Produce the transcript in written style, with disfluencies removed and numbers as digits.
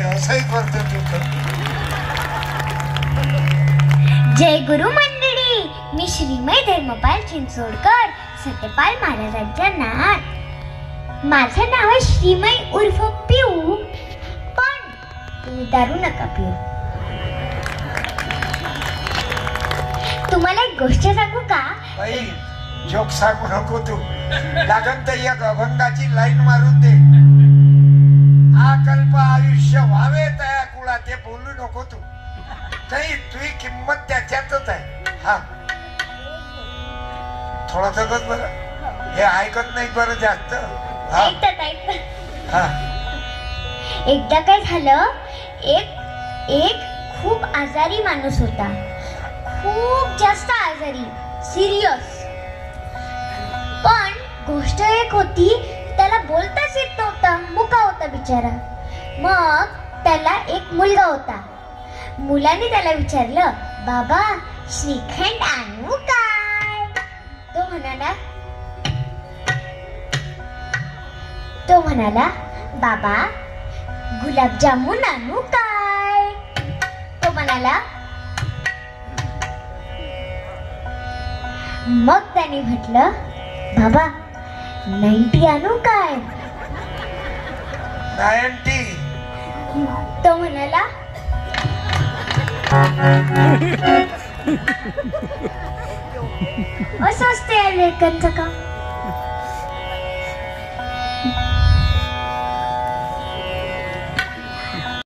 असंही करतो तू. जय गुरु मंडळी, मी श्रीमय धर्मपाल चिंचोडकर, सत्यपाल महाराजांच्या नात. माझं नाव आहे श्रीमय उर्फ पिऊ. पण तुम्ही दारू नका पिऊ. तुम्हाला एक गोष्ट सांगू का? बाई जोक सांगू नको तू. लागन तर एक अभंगाची लाईन मारून दे. अकल्प आयुष्य व्हावे तया कुळा, ते बोलू नको तू. नाही, तुझी किंमत त्याच्यातच आहे. हा थोडस बरं, हे ऐकत नाही बरं जास्त. हा ऐकतात. हा. एकदा काय झालं, एक खूप आजारी माणूस होता. खूप जास्त आजारी, सिरियस. पण गोष्ट एक होती, त्याला बोलताच येत नव्हता. मुका होता बिचारा. मग त्याला एक मुलगा होता. मुलाने त्याला विचारलं, बाबा श्रीखंड आणू काय? तो म्हणाला बाबा गुलाबजामुन आणू काय? तो म्हणाला. मग त्याने म्हटलं, बाबा 90 आणू काय? 90. तो म्हणाला, असं असते लेखनचं काम.